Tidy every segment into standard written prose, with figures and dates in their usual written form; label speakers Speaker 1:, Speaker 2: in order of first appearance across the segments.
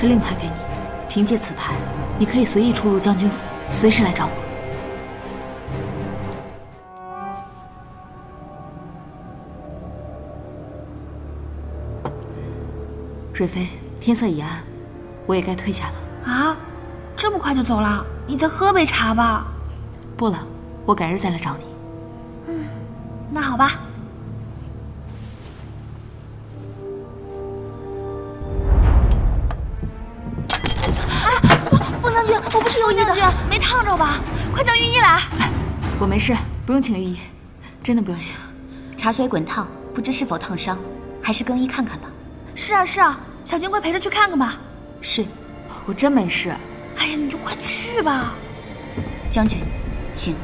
Speaker 1: 这令牌给你，凭借此牌，你可以随意出入将军府，随时来找我。瑞妃，天色已暗，我也该退下了。
Speaker 2: 啊，这么快就走了？你再喝杯茶吧。
Speaker 1: 不了，我改日再来找你。
Speaker 2: 那好吧。 凤将军，我不是有意的。将军，没烫着吧？快叫御医来！
Speaker 1: 我没事，不用请御医，真的不用请。
Speaker 3: 茶水滚烫，不知是否烫伤，还是更衣看看吧。
Speaker 2: 是啊是啊，小金快陪着去看看吧。
Speaker 3: 是，
Speaker 1: 我真没事。
Speaker 2: 哎呀，你就快去吧。
Speaker 3: 将军，请。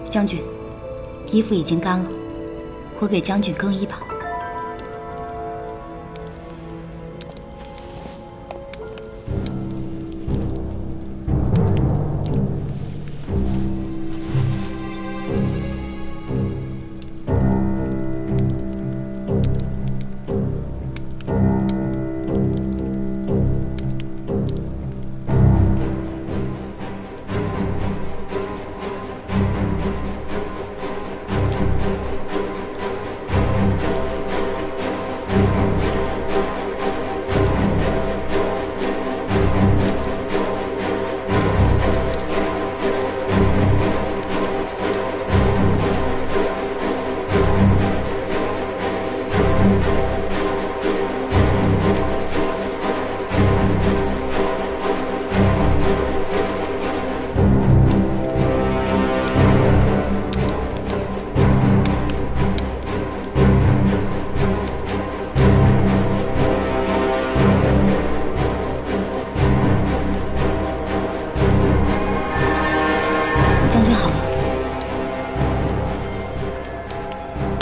Speaker 3: 将军，衣服已经干了，我给将军更衣吧。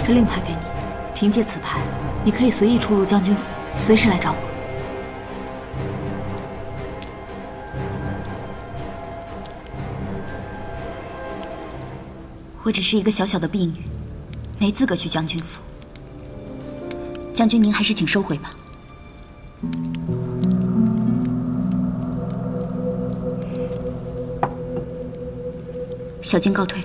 Speaker 1: 这令牌给你，凭借此牌，你可以随意出入将军府，随时来找我。
Speaker 3: 我只是一个小小的婢女，没资格去将军府。将军，您还是请收回吧。小金告退。